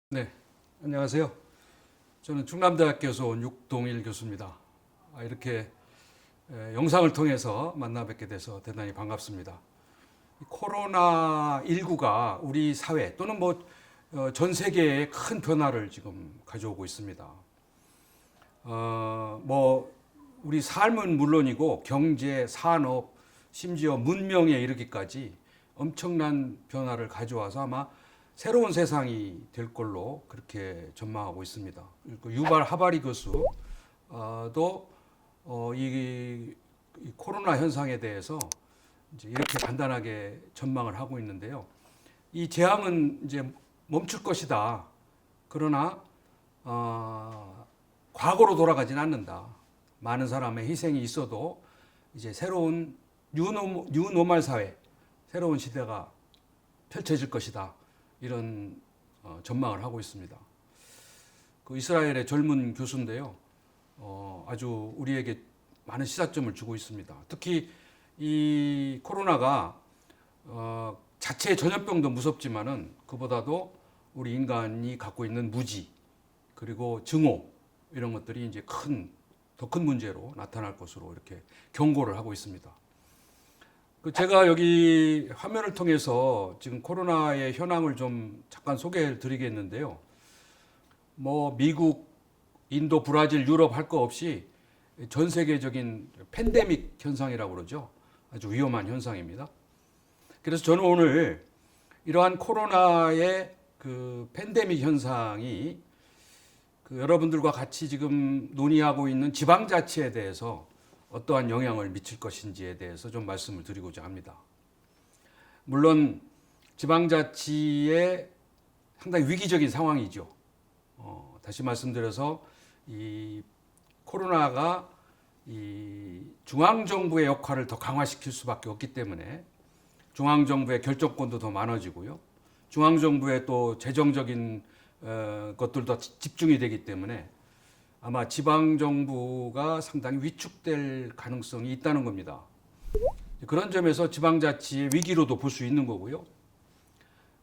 네, 안녕하세요. 저는 충남대학교에서 온 육동일 교수입니다. 이렇게 영상을 통해서 만나 뵙게 돼서 대단히 반갑습니다. 코로나19가 우리 사회 또는 전 세계에 큰 변화를 지금 가져오고 있습니다. 우리 삶은 물론이고 경제, 산업, 심지어 문명에 이르기까지 엄청난 변화를 가져와서 아마 새로운 세상이 될 걸로 그렇게 전망하고 있습니다. 유발 하바리 교수도 이 코로나 현상에 대해서 이제 이렇게 간단하게 전망을 하고 있는데요. 이 재앙은 이제 멈출 것이다. 그러나 과거로 돌아가진 않는다. 많은 사람의 희생이 있어도 이제 새로운 뉴노멀 사회, 새로운 시대가 펼쳐질 것이다. 이런 전망을 하고 있습니다. 그 이스라엘의 젊은 교수인데요. 아주 우리에게 많은 시사점을 주고 있습니다. 특히 이 코로나가 자체의 전염병도 무섭지만은 그보다도 우리 인간이 갖고 있는 무지 그리고 증오 이런 것들이 이제 더 큰 문제로 나타날 것으로 이렇게 경고를 하고 있습니다. 제가 여기 화면을 통해서 지금 코로나의 현황을 좀 잠깐 소개해 드리겠는데요. 미국, 인도, 브라질, 유럽 할 거 없이 전 세계적인 팬데믹 현상이라고 그러죠. 아주 위험한 현상입니다. 그래서 저는 오늘 이러한 코로나의 그 팬데믹 현상이 여러분들과 같이 지금 논의하고 있는 지방자치에 대해서 어떠한 영향을 미칠 것인지에 대해서 좀 말씀을 드리고자 합니다. 물론 지방자치의 상당히 위기적인 상황이죠. 다시 말씀드려서 이 코로나가 이 중앙정부의 역할을 더 강화시킬 수밖에 없기 때문에 중앙정부의 결정권도 더 많아지고요. 중앙정부의 또 재정적인 것들도 집중이 되기 때문에 아마 지방정부가 상당히 위축될 가능성이 있다는 겁니다. 그런 점에서 지방자치의 위기로도 볼 수 있는 거고요.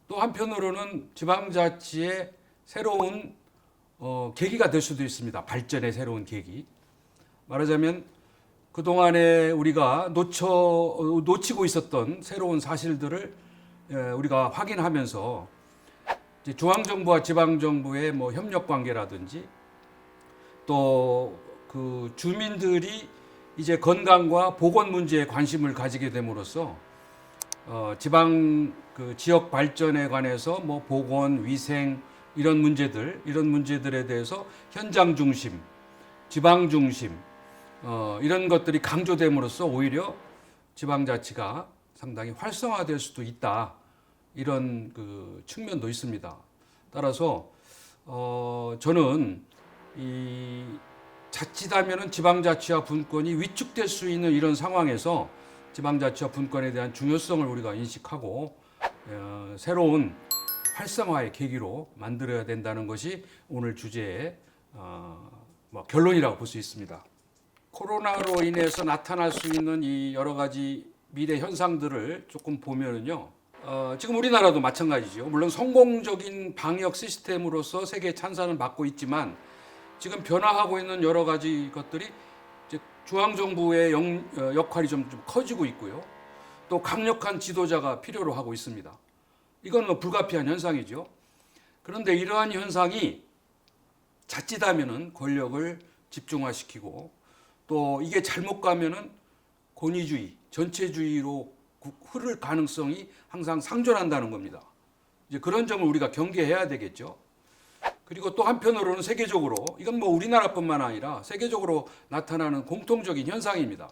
또 한편으로는 지방자치의 새로운 계기가 될 수도 있습니다. 발전의 새로운 계기. 말하자면 그동안에 우리가 놓치고 있었던 새로운 사실들을 우리가 확인하면서 중앙정부와 지방정부의 협력관계라든지 또 그 주민들이 이제 건강과 보건 문제에 관심을 가지게 됨으로써 지방 그 지역 발전에 관해서 보건, 위생 이런 문제들에 대해서 현장 중심, 지방 중심 이런 것들이 강조됨으로써 오히려 지방자치가 상당히 활성화될 수도 있다. 이런 그 측면도 있습니다. 따라서 저는 이 자칫하면은 지방자치와 분권이 위축될 수 있는 이런 상황에서 지방자치와 분권에 대한 중요성을 우리가 인식하고 새로운 활성화의 계기로 만들어야 된다는 것이 오늘 주제의 결론이라고 볼 수 있습니다. 코로나로 인해서 나타날 수 있는 이 여러 가지 미래 현상들을 조금 보면은요. 지금 우리나라도 마찬가지죠. 물론 성공적인 방역 시스템으로서 세계 찬사는 받고 있지만 지금 변화하고 있는 여러 가지 것들이 이제 중앙정부의 역할이 좀 커지고 있고요. 또 강력한 지도자가 필요로 하고 있습니다. 이건 불가피한 현상이죠. 그런데 이러한 현상이 자칫하면은 권력을 집중화시키고 또 이게 잘못 가면은 권위주의, 전체주의로 흐를 가능성이 항상 상존한다는 겁니다. 이제 그런 점을 우리가 경계해야 되겠죠. 그리고 또 한편으로는 세계적으로 이건 우리나라뿐만 아니라 세계적으로 나타나는 공통적인 현상입니다.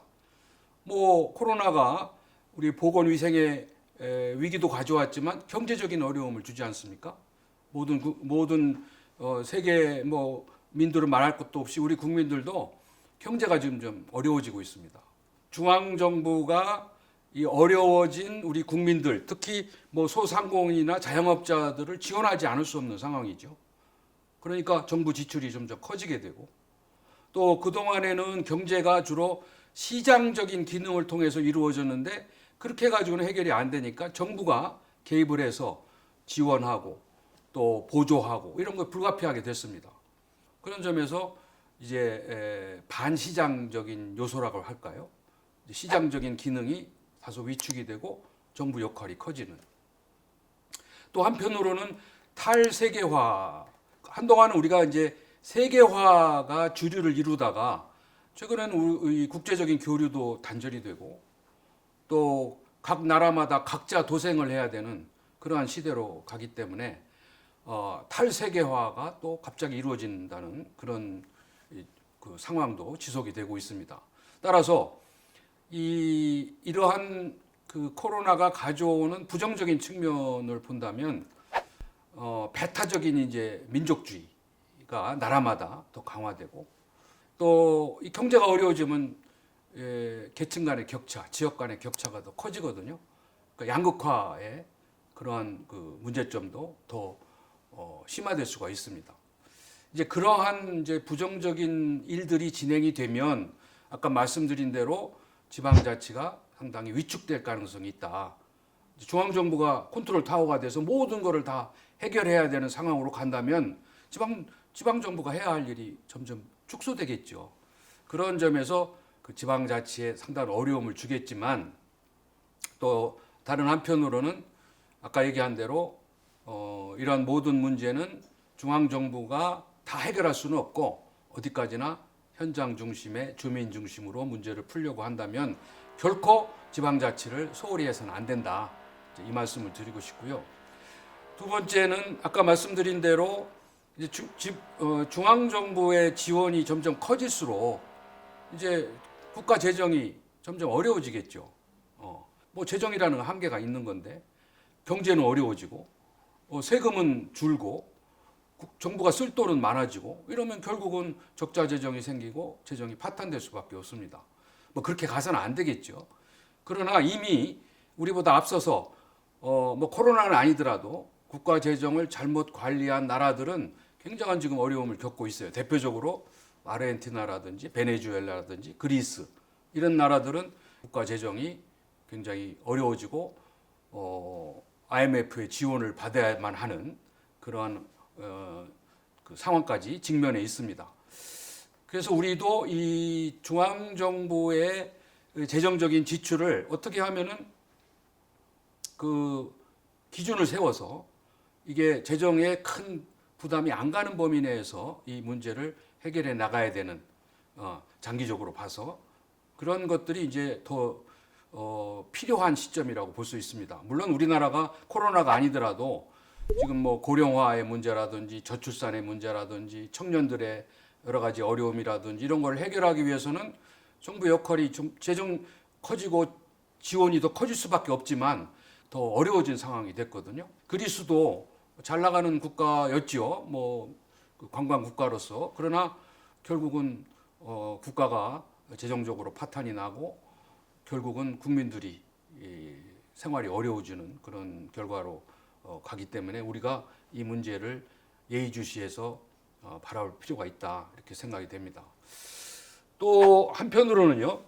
코로나가 우리 보건 위생의 위기도 가져왔지만 경제적인 어려움을 주지 않습니까? 모든 세계 민들은 말할 것도 없이 우리 국민들도 경제가 지금 좀 어려워지고 있습니다. 중앙 정부가 이 어려워진 우리 국민들, 특히 소상공인이나 자영업자들을 지원하지 않을 수 없는 상황이죠. 그러니까 정부 지출이 점점 커지게 되고 또 그동안에는 경제가 주로 시장적인 기능을 통해서 이루어졌는데 그렇게 해가지고는 해결이 안 되니까 정부가 개입을 해서 지원하고 또 보조하고 이런 거 불가피하게 됐습니다. 그런 점에서 이제 반시장적인 요소라고 할까요? 시장적인 기능이 다소 위축이 되고 정부 역할이 커지는. 또 한편으로는 탈세계화. 한동안은 우리가 이제 세계화가 주류를 이루다가 최근에는 우리 국제적인 교류도 단절이 되고 또 각 나라마다 각자 도생을 해야 되는 그러한 시대로 가기 때문에 탈세계화가 또 갑자기 이루어진다는 그런 그 상황도 지속이 되고 있습니다. 따라서 이러한 그 코로나가 가져오는 부정적인 측면을 본다면 배타적인 이제 민족주의가 나라마다 더 강화되고 또 이 경제가 어려워지면 계층 간의 격차, 지역 간의 격차가 더 커지거든요. 그러니까 양극화의 그러한 그 문제점도 더 심화될 수가 있습니다. 이제 그러한 이제 부정적인 일들이 진행이 되면 아까 말씀드린 대로 지방자치가 상당히 위축될 가능성이 있다. 중앙정부가 컨트롤 타워가 돼서 모든 것을 다 해결해야 되는 상황으로 간다면 지방정부가 해야 할 일이 점점 축소되겠죠. 그런 점에서 그 지방자치에 상당한 어려움을 주겠지만 또 다른 한편으로는 아까 얘기한 대로 이러한 모든 문제는 중앙정부가 다 해결할 수는 없고 어디까지나 현장 중심의 주민 중심으로 문제를 풀려고 한다면 결코 지방자치를 소홀히 해서는 안 된다. 이 말씀을 드리고 싶고요. 두 번째는 아까 말씀드린 대로 이제 중앙정부의 지원이 점점 커질수록 이제 국가 재정이 점점 어려워지겠죠. 뭐 재정이라는 건 한계가 있는 건데 경제는 어려워지고 세금은 줄고 정부가 쓸 돈은 많아지고 이러면 결국은 적자 재정이 생기고 재정이 파탄될 수밖에 없습니다. 뭐 그렇게 가서는 안 되겠죠. 그러나 이미 우리보다 앞서서 뭐 코로나는 아니더라도 국가 재정을 잘못 관리한 나라들은 굉장한 지금 어려움을 겪고 있어요. 대표적으로 아르헨티나라든지 베네수엘라라든지 그리스 이런 나라들은 국가 재정이 굉장히 어려워지고 IMF의 지원을 받아야만 하는 그러한 그 상황까지 직면해 있습니다. 그래서 우리도 이 중앙 정부의 재정적인 지출을 어떻게 하면은 그 기준을 세워서 이게 재정에 큰 부담이 안 가는 범위 내에서 이 문제를 해결해 나가야 되는 장기적으로 봐서 그런 것들이 이제 더 필요한 시점이라고 볼 수 있습니다. 물론 우리나라가 코로나가 아니더라도 지금 뭐 고령화의 문제라든지 저출산의 문제라든지 청년들의 여러 가지 어려움이라든지 이런 걸 해결하기 위해서는 정부 역할이 좀 재정 커지고 지원이 더 커질 수밖에 없지만 더 어려워진 상황이 됐거든요. 그리스도 잘 나가는 국가였지요. 뭐 관광 국가로서. 그러나 결국은 국가가 재정적으로 파탄이 나고 결국은 국민들이 생활이 어려워지는 그런 결과로 가기 때문에 우리가 이 문제를 예의주시해서 바라볼 필요가 있다 이렇게 생각이 됩니다. 또 한편으로는요,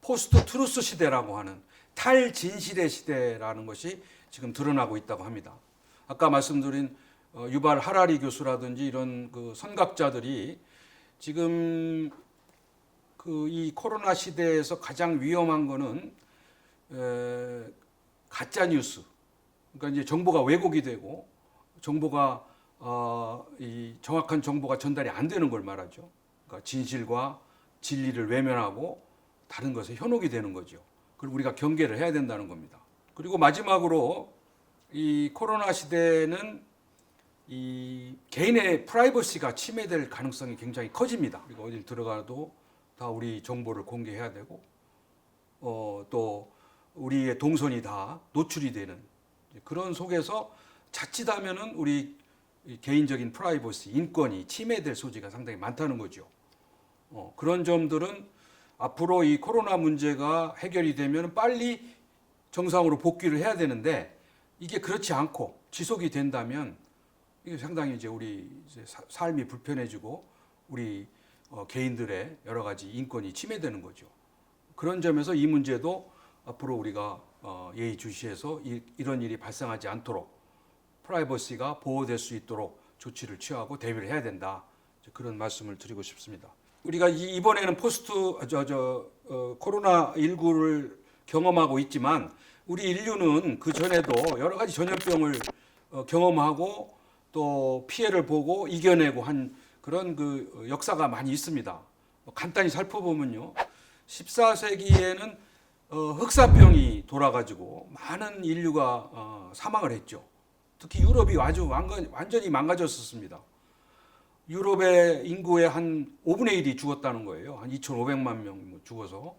포스트 트루스 시대라고 하는 탈진실의 시대라는 것이 지금 드러나고 있다고 합니다. 아까 말씀드린 유발 하라리 교수라든지 이런 그 선각자들이 지금 그 이 코로나 시대에서 가장 위험한 거는 가짜 뉴스. 그러니까 이제 정보가 왜곡이 되고 정보가 이 정확한 정보가 전달이 안 되는 걸 말하죠. 그러니까 진실과 진리를 외면하고 다른 것에 현혹이 되는 거죠. 그리고 우리가 경계를 해야 된다는 겁니다. 그리고 마지막으로 이 코로나 시대는 이 개인의 프라이버시가 침해될 가능성이 굉장히 커집니다. 그리고 어딜 들어가도 다 우리 정보를 공개해야 되고 또 우리의 동선이 다 노출이 되는 그런 속에서 자칫하면은 우리 개인적인 프라이버시, 인권이 침해될 소지가 상당히 많다는 거죠. 그런 점들은 앞으로 이 코로나 문제가 해결이 되면 빨리 정상으로 복귀를 해야 되는데 이게 그렇지 않고 지속이 된다면 이게 상당히 이제 우리 이제 삶이 불편해지고 우리 개인들의 여러 가지 인권이 침해되는 거죠. 그런 점에서 이 문제도 앞으로 우리가 예의주시해서 이런 일이 발생하지 않도록 프라이버시가 보호될 수 있도록 조치를 취하고 대비를 해야 된다. 그런 말씀을 드리고 싶습니다. 우리가 이번에는 포스트 코로나 19를 경험하고 있지만 우리 인류는 그 전에도 여러 가지 전염병을 경험하고 또 피해를 보고 이겨내고 한 그런 그 역사가 많이 있습니다. 간단히 살펴보면요, 14세기에는 흑사병이 돌아가지고 많은 인류가 사망을 했죠. 특히 유럽이 아주 완전히 망가졌었습니다. 유럽의 인구의 한 5분의 1이 죽었다는 거예요. 한 2,500만 명 죽어서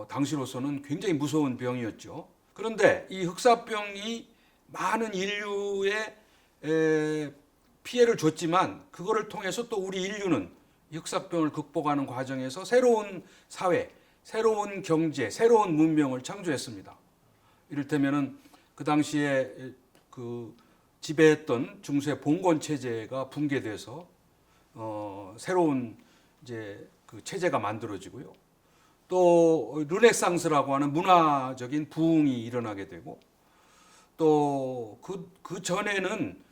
당시로서는 굉장히 무서운 병이었죠. 그런데 이 흑사병이 많은 인류의 피해를 줬지만 그거를 통해서 또 우리 인류는 흑사병을 극복하는 과정에서 새로운 사회, 새로운 경제, 새로운 문명을 창조했습니다. 이를테면은 그 당시에 그 지배했던 중세 봉건 체제가 붕괴돼서 새로운 이제 그 체제가 만들어지고요. 또 르네상스라고 하는 문화적인 부흥이 일어나게 되고 또 그 전에는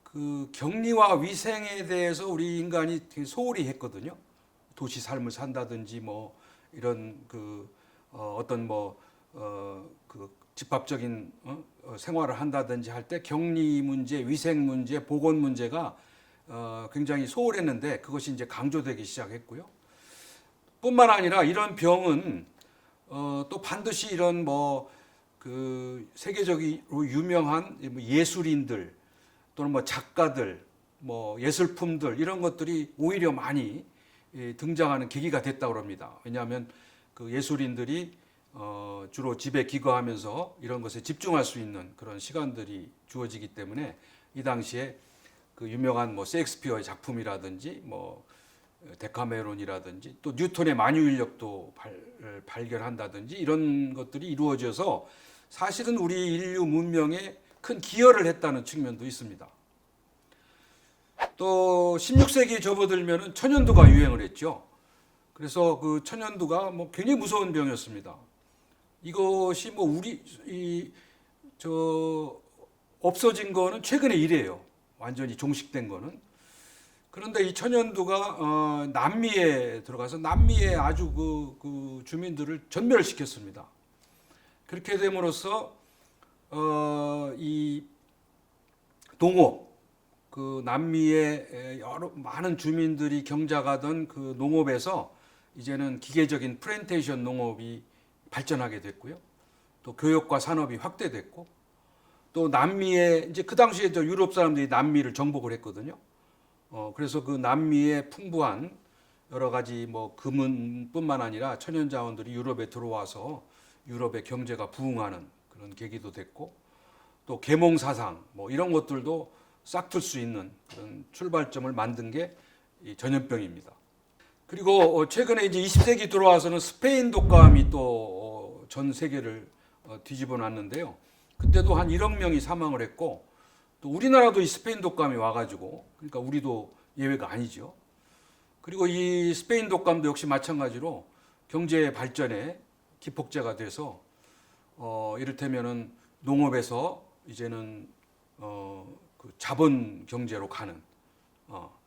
그 격리와 위생에 대해서 우리 인간이 되게 소홀히 했거든요. 도시 삶을 산다든지 뭐 이런 그 어떤 그 집합적인 생활을 한다든지 할 때 격리 문제, 위생 문제, 보건 문제가 굉장히 소홀했는데 그것이 이제 강조되기 시작했고요. 뿐만 아니라 이런 병은 또 반드시 이런 그 세계적으로 유명한 예술인들 또는 작가들, 예술품들 이런 것들이 오히려 많이 등장하는 계기가 됐다고 합니다. 왜냐하면 그 예술인들이 주로 집에 기거하면서 이런 것에 집중할 수 있는 그런 시간들이 주어지기 때문에 이 당시에 그 유명한 셰익스피어의 작품이라든지 데카메론이라든지 또 뉴턴의 만유인력도 발견한다든지 이런 것들이 이루어져서 사실은 우리 인류 문명에 큰 기여를 했다는 측면도 있습니다. 또 16세기 접어들면은 천연두가 유행을 했죠. 그래서 그 천연두가 굉장히 무서운 병이었습니다. 이것이 없어진 거는 최근에 이래요. 완전히 종식된 거는. 그런데 이 천연두가 남미에 들어가서 남미의 아주 그 주민들을 전멸시켰습니다. 그렇게 됨으로써 이 농업, 그 남미의 많은 주민들이 경작하던 그 농업에서 이제는 기계적인 플랜테이션 농업이 발전하게 됐고요. 또 교육과 산업이 확대됐고 또 남미에 이제 그 당시에 유럽 사람들이 남미를 정복을 했거든요. 그래서 그 남미의 풍부한 여러 가지 금은뿐만 아니라 천연 자원들이 유럽에 들어와서 유럽의 경제가 부흥하는 그런 계기도 됐고 또 계몽사상 이런 것들도 싹틀 수 있는 그런 출발점을 만든 게 이 전염병입니다. 그리고 최근에 이제 20세기 들어와서는 스페인 독감이 또 전 세계를 뒤집어 놨는데요. 그때도 한 1억 명이 사망을 했고 또 우리나라도 이 스페인 독감이 와가지고 그러니까 우리도 예외가 아니죠. 그리고 이 스페인 독감도 역시 마찬가지로 경제 발전에 기폭제가 돼서 이를테면은 농업에서 이제는 그 자본 경제로 가는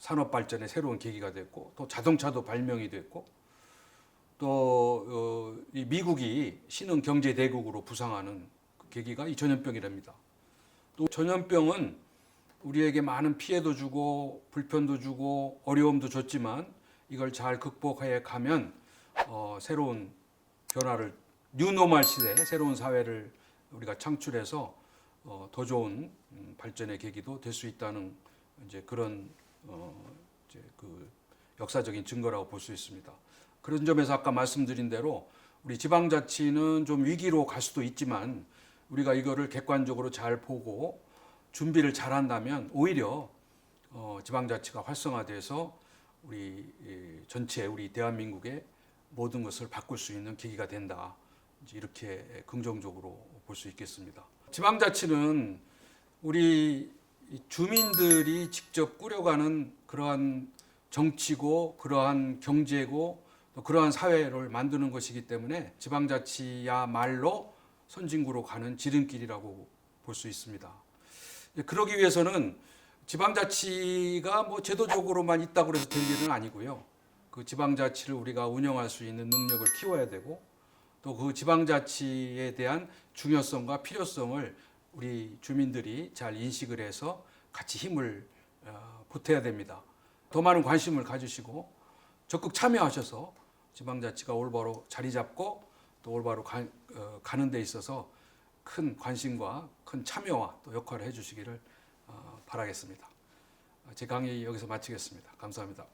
산업 발전의 새로운 계기가 됐고 또 자동차도 발명이 됐고 또 이 미국이 신흥 경제 대국으로 부상하는 그 계기가 이 전염병이랍니다. 또 전염병은 우리에게 많은 피해도 주고 불편도 주고 어려움도 줬지만 이걸 잘 극복해 가면 새로운 변화를 뉴노멀 시대 새로운 사회를 우리가 창출해서 더 좋은 발전의 계기도 될 수 있다는 이제 그런 이제 그 역사적인 증거라고 볼 수 있습니다. 그런 점에서 아까 말씀드린 대로 우리 지방자치는 좀 위기로 갈 수도 있지만 우리가 이거를 객관적으로 잘 보고 준비를 잘 한다면 오히려 지방자치가 활성화돼서 우리 전체 우리 대한민국의 모든 것을 바꿀 수 있는 계기가 된다. 이렇게 긍정적으로 볼 수 있겠습니다. 지방자치는 우리 주민들이 직접 꾸려가는 그러한 정치고 그러한 경제고 또 그러한 사회를 만드는 것이기 때문에 지방자치야말로 선진국으로 가는 지름길이라고 볼 수 있습니다. 그러기 위해서는 지방자치가 뭐 제도적으로만 있다고 해서 될 일은 아니고요. 그 지방자치를 우리가 운영할 수 있는 능력을 키워야 되고 또 그 지방자치에 대한 중요성과 필요성을 우리 주민들이 잘 인식을 해서 같이 힘을 보태야 됩니다. 더 많은 관심을 가지시고 적극 참여하셔서 지방자치가 올바로 자리 잡고 또 올바로 가는 데 있어서 큰 관심과 큰 참여와 또 역할을 해주시기를 바라겠습니다. 제 강의 여기서 마치겠습니다. 감사합니다.